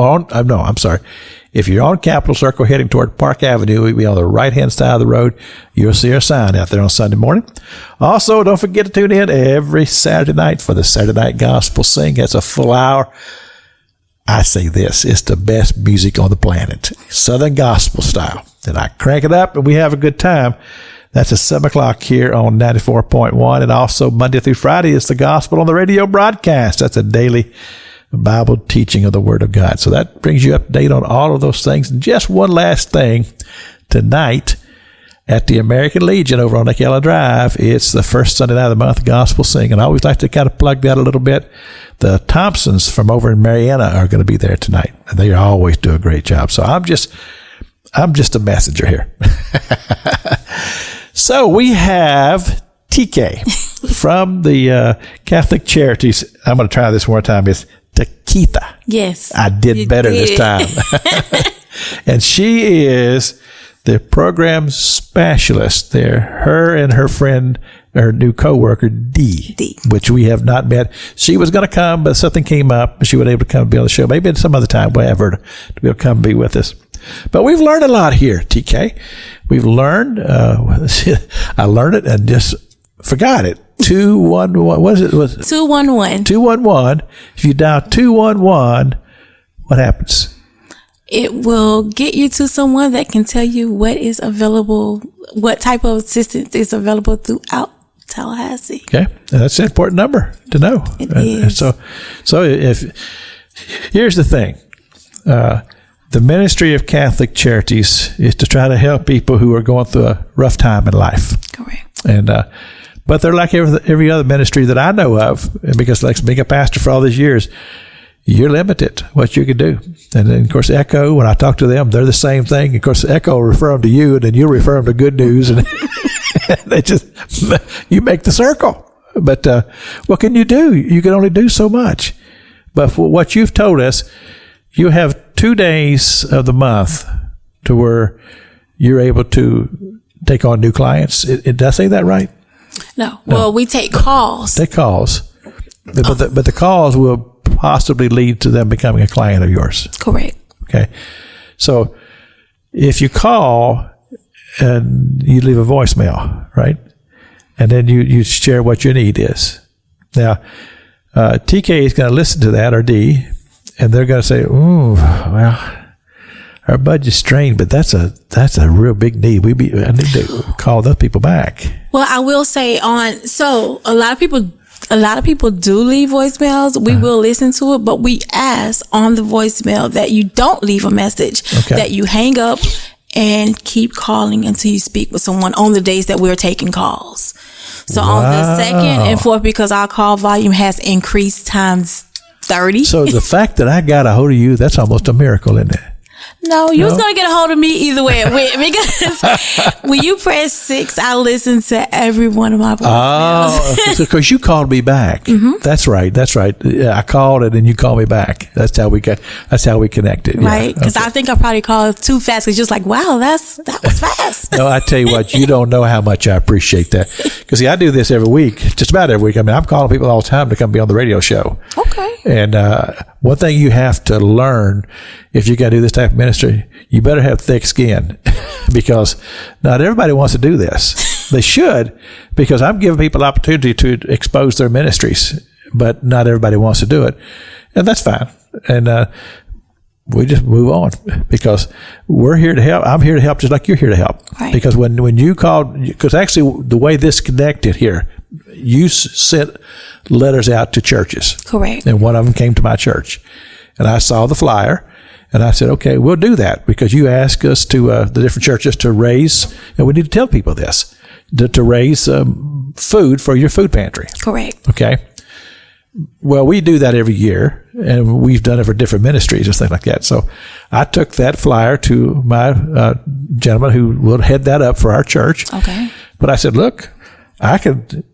if you're on Capitol Circle heading toward Park Avenue, we'll be on the right-hand side of the road. You'll see our sign out there on Sunday morning. Also, don't forget to tune in every Saturday night for the Saturday Night Gospel Sing. It's a full hour. I say this, it's the best music on the planet, Southern Gospel style. And I crank it up and we have a good time. That's at 7 o'clock here on 94.1. And also Monday through Friday is the Gospel on the Radio broadcast. That's a daily Bible teaching of the Word of God. So that brings you up to date on all of those things. And just one last thing. Tonight at the American Legion over on Akella Drive, it's the first Sunday night of the month, Gospel Sing. And I always like to kind of plug that a little bit. The Thompsons from over in Mariana are going to be there tonight. And they always do a great job. So I'm just a messenger here. So we have TK from the Catholic Charities. I'm going to try this one more time. It's Taketha. Yes. I did better this time. And she is the program specialist there. Her and her friend, her new coworker, D, which we have not met. She was going to come, but something came up. She wasn't able to come and be on the show. Maybe at some other time we'll have her to be able to come and be with us. But we've learned a lot here, TK. We've learned, I learned it and just forgot it. 211, what is it? 211. 211. If you dial 211, what happens? It will get you to someone that can tell you what is available, what type of assistance is available throughout Tallahassee. Okay. And that's an important number to know. It is. So if here's the thing. The ministry of Catholic Charities is to try to help people who are going through a rough time in life. Correct. And but they're like every other ministry that I know of, because like being a pastor for all these years, you're limited what you can do. And then, of course, Echo, when I talk to them, they're the same thing. Of course, Echo will refer them to you, and then you refer them to Good News, and you make the circle. But what can you do? You can only do so much. But for what you've told us, you have 2 days of the month to where you're able to take on new clients. Did I say that right? No. Well, we take calls. Take calls. But the calls will possibly lead to them becoming a client of yours. Correct. Okay. So if you call and you leave a voicemail, right? And then you share what your need is. Now, TK is going to listen to that, or D, and they're going to say, "Ooh, well, our budget's strained, but that's a real big need. I need to call those people back." Well, I will say so a lot of people do leave voicemails. We will listen to it, but we ask on the voicemail that you don't leave a message, that you hang up and keep calling until you speak with someone on the days that we're taking calls. So on the second and fourth, because our call volume has increased times 30. So the fact that I got a hold of you, that's almost a miracle, isn't it? No, you was going to get a hold of me either way it went, because when you press 6, I listen to every one of my voicemails. Oh, because you called me back. Mm-hmm. That's right. Yeah, I called and then you called me back. That's how we connected. Right. Because I think I probably called too fast. It's just like, wow, that was fast. No, I tell you what, you don't know how much I appreciate that. Because see, I do this every week, just about every week. I mean, I'm calling people all the time to come be on the radio show. Okay. And one thing you have to learn, if you got to do this type of ministry, you better have thick skin, because not everybody wants to do this. They should, because I'm giving people opportunity to expose their ministries, but not everybody wants to do it. And that's fine. And we just move on because we're here to help. I'm here to help just like you're here to help. Right. Because when you called, because actually the way this connected here, you sent letters out to churches. Correct. And one of them came to my church. And I saw the flyer and I said, okay, we'll do that because you asked us to, the different churches to raise, and we need to tell people this, to raise food for your food pantry. Correct. Okay. Well, we do that every year, and we've done it for different ministries and things like that. So I took that flyer to my gentleman who will head that up for our church. Okay. But I said, look, I could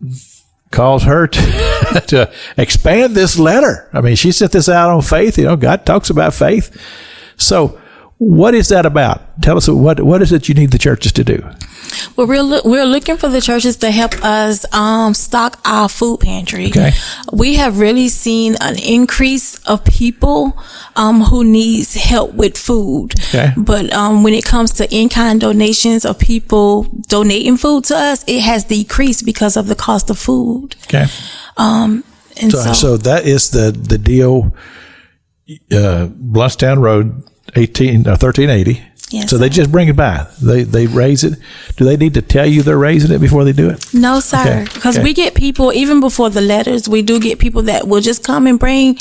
cause her to expand this letter. I mean, she sent this out on faith. God talks about faith. So what is that about? Tell us, what is it you need the churches to do? Well, we're looking for the churches to help us stock our food pantry. Okay. We have really seen an increase of people who needs help with food. Okay. But when it comes to in-kind donations of people donating food to us, it has decreased because of the cost of food. Okay. So that is the deal. Bluntstown Road, 1380. Yes, so they just bring it by. They raise it. Do they need to tell you they're raising it before they do it? No, sir. Because we get people, even before the letters, we do get people that will just come and bring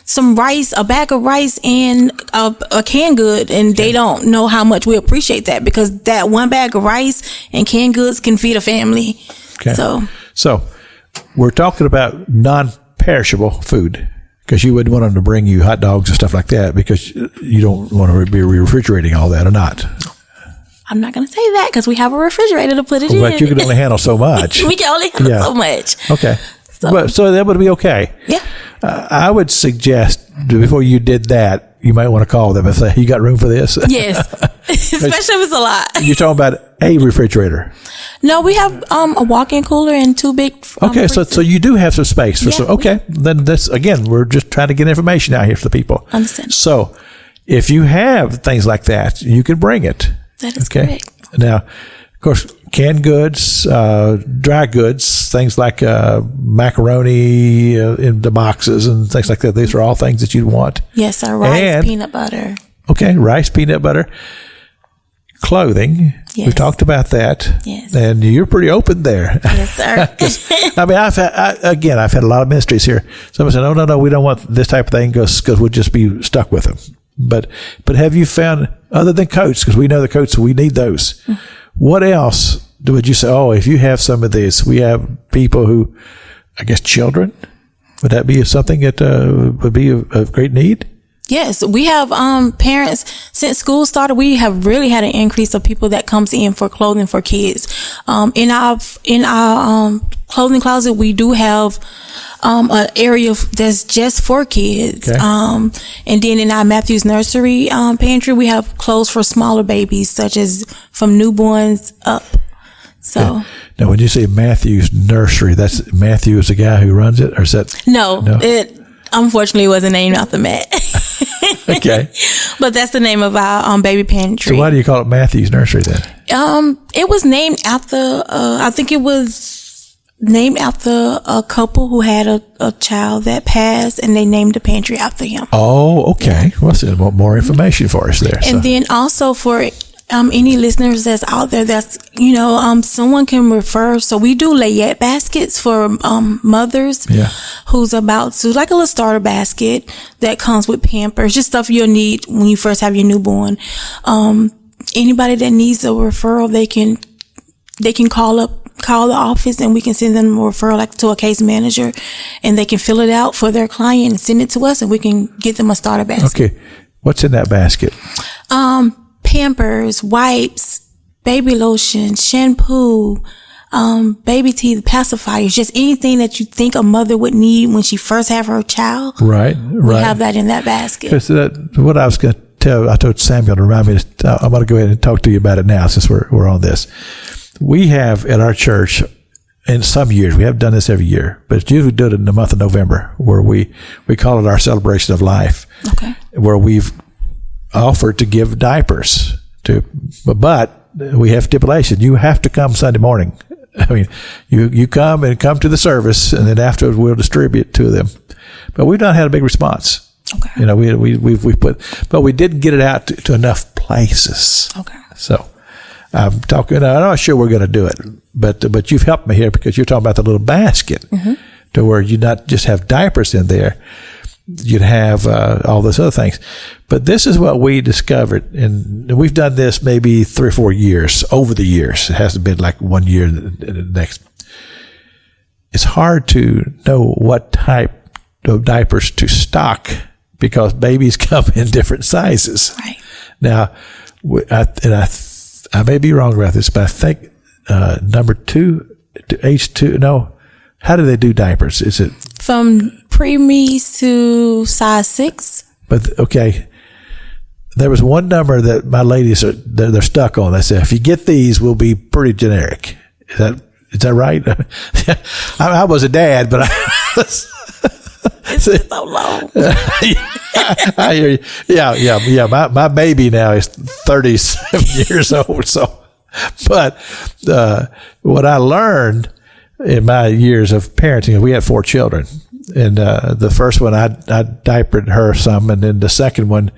some rice, a bag of rice, and a canned good, and they don't know how much we appreciate that because that one bag of rice and canned goods can feed a family. Okay. So we're talking about non-perishable food. Because you wouldn't want them to bring you hot dogs and stuff like that because you don't want to be refrigerating all that or not. I'm not going to say that because we have a refrigerator to put it in. But you can only handle so much. We can only handle so much. Okay. So that would be okay. Yeah. I would suggest before you did that, you might want to call them and say, you got room for this? Yes. Especially if it's a lot. You're talking about a refrigerator. No, we have a walk-in cooler and two big okay, so you do have some space for then that's, again, we're just trying to get information out here for the people. Understand. So if you have things like that, you can bring it. That is correct. Now, of course, canned goods, dry goods, things like macaroni in the boxes and things like that. These are all things that you'd want. Yes, sir. Rice, peanut butter. Okay, rice, peanut butter. Clothing. Yes. We talked about that. Yes. And you're pretty open there. Yes, sir. I mean, I've had a lot of ministries here. Somebody said, no, we don't want this type of thing because we'll just be stuck with them. But have you found, other than coats, because we know the coats, we need those. What else would you say, if you have some of this, we have people who, I guess, children? Would that be something that would be of great need? Yes, we have parents. Since school started, we have really had an increase of people that comes in for clothing for kids. In our clothing closet, we do have an area that's just for kids. Okay. And then in our Matthews Nursery pantry, we have clothes for smaller babies, such as from newborns up. So now, when you say Matthews Nursery, that's Matthew is the guy who runs it, or is that no? It unfortunately wasn't named after Matt. Okay. But that's the name of our baby pantry. So why do you call it Matthews Nursery then? It was named after, I think it was named after a couple who had a child that passed, and they named the pantry after him. Oh, okay. Well, so more information for us there. And then also for any listeners that's out there that's, someone can refer. So we do layette baskets for mothers who's about to, like a little starter basket that comes with Pampers, just stuff you'll need when you first have your newborn. Anybody that needs a referral, they can call the office and we can send them a referral, like to a case manager, and they can fill it out for their client and send it to us, and we can get them a starter basket. Okay. What's in that basket? Pampers, wipes, baby lotion, shampoo, baby teeth, pacifiers, just anything that you think a mother would need when she first have her child. Right. We have that in that basket. What I was going to tell, I told Samuel to remind me, I'm going to go ahead and talk to you about it now since we're on this. We have at our church, in some years, we have done this every year, but it's usually do it in the month of November, where we call it our celebration of life. Okay. Where we've offered to give diapers but we have stipulation. You have to come Sunday morning. I mean, you come to the service, and then afterwards we'll distribute to them. But we've not had a big response. Okay. You know, we put, but we didn't get it out to enough places. Okay. So I'm talking. I'm not sure we're going to do it, but you've helped me here because you're talking about the little basket to where you not just have diapers in there, you'd have all those other things. But this is what we discovered, and we've done this maybe 3 or 4 years over the years. It hasn't been like 1 year and the next. It's hard to know what type of diapers to stock because babies come in different sizes. Right. Now, I may be wrong about this, but I think number 2 to age 2. No, how do they do diapers? Is it from preemies to size 6? But okay, there was one number that my ladies they're stuck on. They said if you get these, we'll be pretty generic. Is that right? I was a dad, but It's just so low. I hear you. Yeah. My baby now is 37 years old. So, but what I learned in my years of parenting, we had 4 children, and the first one I diapered her some, and then the second one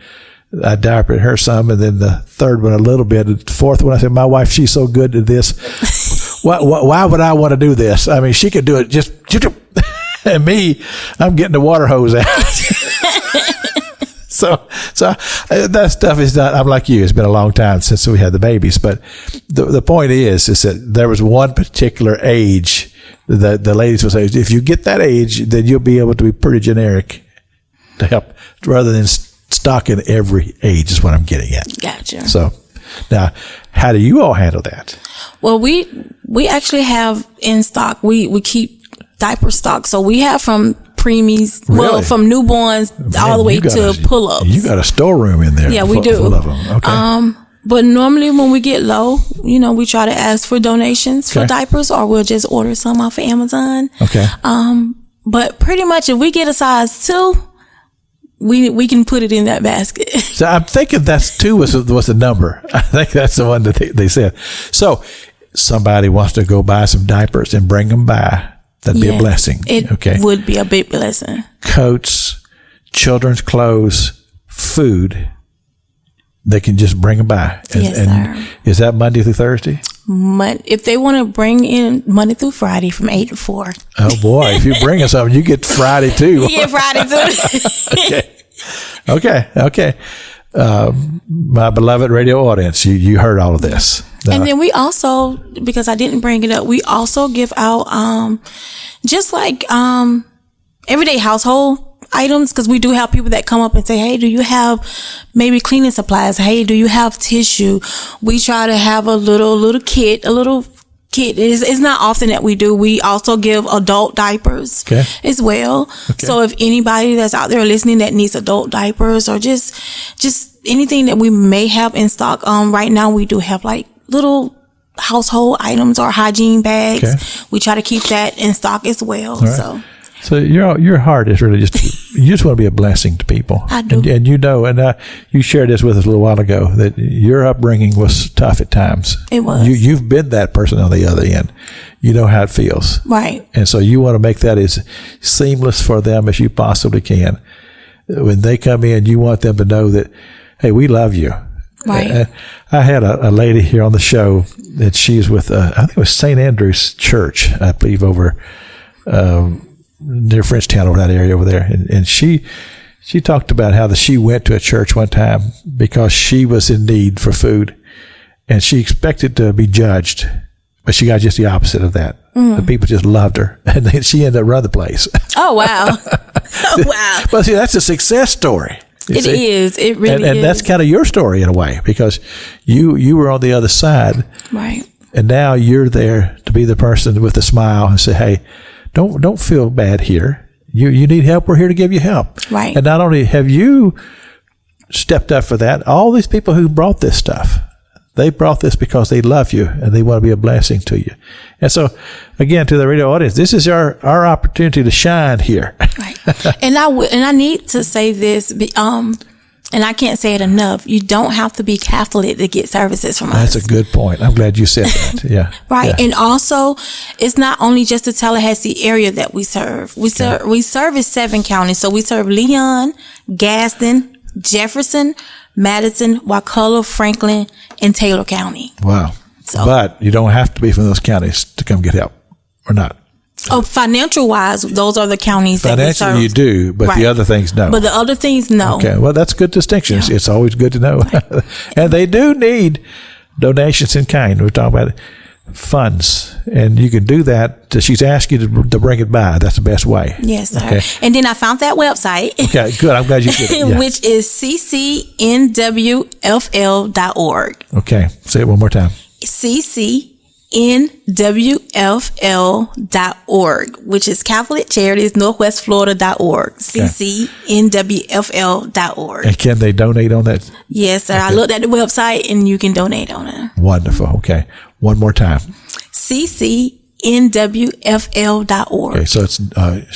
I diapered her some, and then the third one a little bit. And the fourth one, I said, my wife, she's so good at this. Why would I want to do this? I mean, she could do it just. And me, I'm getting the water hose out. so that stuff is not, I'm like you, it's been a long time since we had the babies. But the point is that there was one particular age that the ladies would say, if you get that age, then you'll be able to be pretty generic to help rather than stocking every age is what I'm getting at. Gotcha. So now, how do you all handle that? Well, we actually have in stock, we keep diaper stock. So we have from preemies, Really? from newborns all the way to pull-ups. You got a storeroom in there. Yeah, we do. Full of them. Okay. But normally when we get low, we try to ask for donations for diapers, or we'll just order some off of Amazon. Okay. But pretty much if we get a size 2, we can put it in that basket. So I'm thinking that's 2 was the number. I think that's the one that they said. So somebody wants to go buy some diapers and bring them by. That'd be a blessing. It would be a big blessing. Coats, children's clothes, food. They can just bring them by. Yes, sir. Is that Monday through Thursday? If they want to bring in Monday through Friday from 8 to 4. Oh boy! If you bring us something, you get Friday too. Yeah, Friday too. Okay. My beloved radio audience, you heard all of this. And then we also, because I didn't bring it up, we also give out just like everyday household items, because we do have people that come up and say, hey, do you have maybe cleaning supplies? Hey, do you have tissue? We try to have a little kit. It's not often that we do. We also give adult diapers as well. Okay. So if anybody that's out there listening that needs adult diapers, or just anything that we may have in stock, right now we do have like little household items or hygiene bags. Okay. We try to keep that in stock as well. Right. So your heart is really you just want to be a blessing to people. I do. And you shared this with us a little while ago that your upbringing was tough at times. It was. You've been that person on the other end. You know how it feels. Right. And so you want to make that as seamless for them as you possibly can. When they come in, you want them to know that, hey, we love you. Right. I had a lady here on the show that she's with, I think it was St. Andrew's Church, I believe, over near Frenchtown, over that area over there. And she talked about how she went to a church one time because she was in need for food, and she expected to be judged, but she got just the opposite of that. The people just loved her, and then she ended up running the place. Oh, wow. Oh, wow. But see, that's a success story. It is. It really is. And that's kind of your story in a way, because you were on the other side. Right. And now you're there to be the person with the smile and say, hey, don't feel bad here. You need help. We're here to give you help. Right. And not only have you stepped up for that, all these people who brought this stuff, they brought this because they love you and they want to be a blessing to you. And so, again, to the radio audience, this is our opportunity to shine here. Right. And I need to say this. And I can't say it enough. You don't have to be Catholic to get services from us. That's a good point. I'm glad you said that. Yeah. Right. Yeah. And also, it's not only just the Tallahassee area that we serve. We service 7 counties. So we serve Leon, Gaston, Jefferson, Madison, Wakulla, Franklin, and Taylor County. Wow. So, but you don't have to be from those counties to come get help, or not. Oh, financial wise, those are the counties that we serve. Financially, you do, but the other things, no. But the other things, no. Okay, well, that's a good distinction. Yeah. It's always good to know. Right. And they do need donations in kind. We're talking about funds, and you can do that. She's asked you to bring it by. That's the best way. Yes, sir. Okay. And then I found that website. Okay, good. I'm glad you did it. Yeah. Which is ccnwfl.org. Okay, say it one more time. ccnwfl.org, which is Catholic Charities Northwestflorida.org. ccnwfl.org. And can they donate on that? Yes, sir. Okay. I looked at the website and you can donate on it. Wonderful. Okay. One more time. ccnwfl.org. Okay, so it's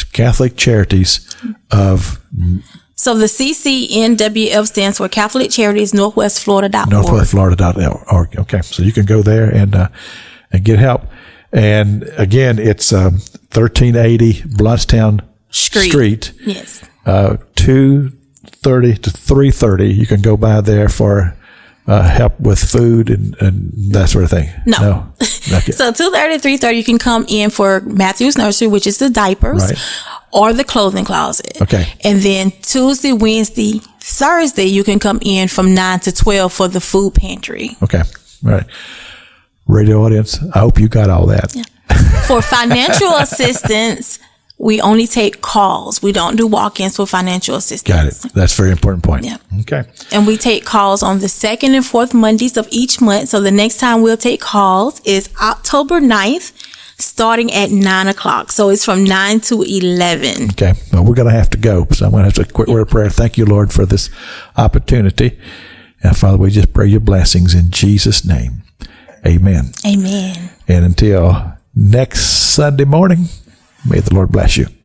Catholic Charities of... So the CCNWF stands for Catholic Charities Northwestflorida.org. Northwestflorida.org. Okay, so you can go there and get help. And again, it's 1380 Bluntstown Street. Yes. 2:30 to 3:30. You can go by there for help with food and that sort of thing. No. Okay. So 2:30 to 3:30, you can come in for Matthew's Nursery, which is the diapers. Right. Or the clothing closet. Okay. And then Tuesday, Wednesday, Thursday, you can come in from 9 to 12 for the food pantry. Okay. All right. Radio audience, I hope you got all that. Yeah. For financial assistance, we only take calls. We don't do walk-ins for financial assistance. Got it. That's a very important point. Yeah. Okay. And we take calls on the 2nd and 4th Mondays of each month. So the next time we'll take calls is October 9th. Starting at 9 o'clock. So it's from 9 to 11. Okay. Well, we're going to have to go. So I'm going to have to quick word of prayer. Thank you, Lord, for this opportunity. And Father, we just pray your blessings in Jesus' name. Amen. Amen. And until next Sunday morning, may the Lord bless you.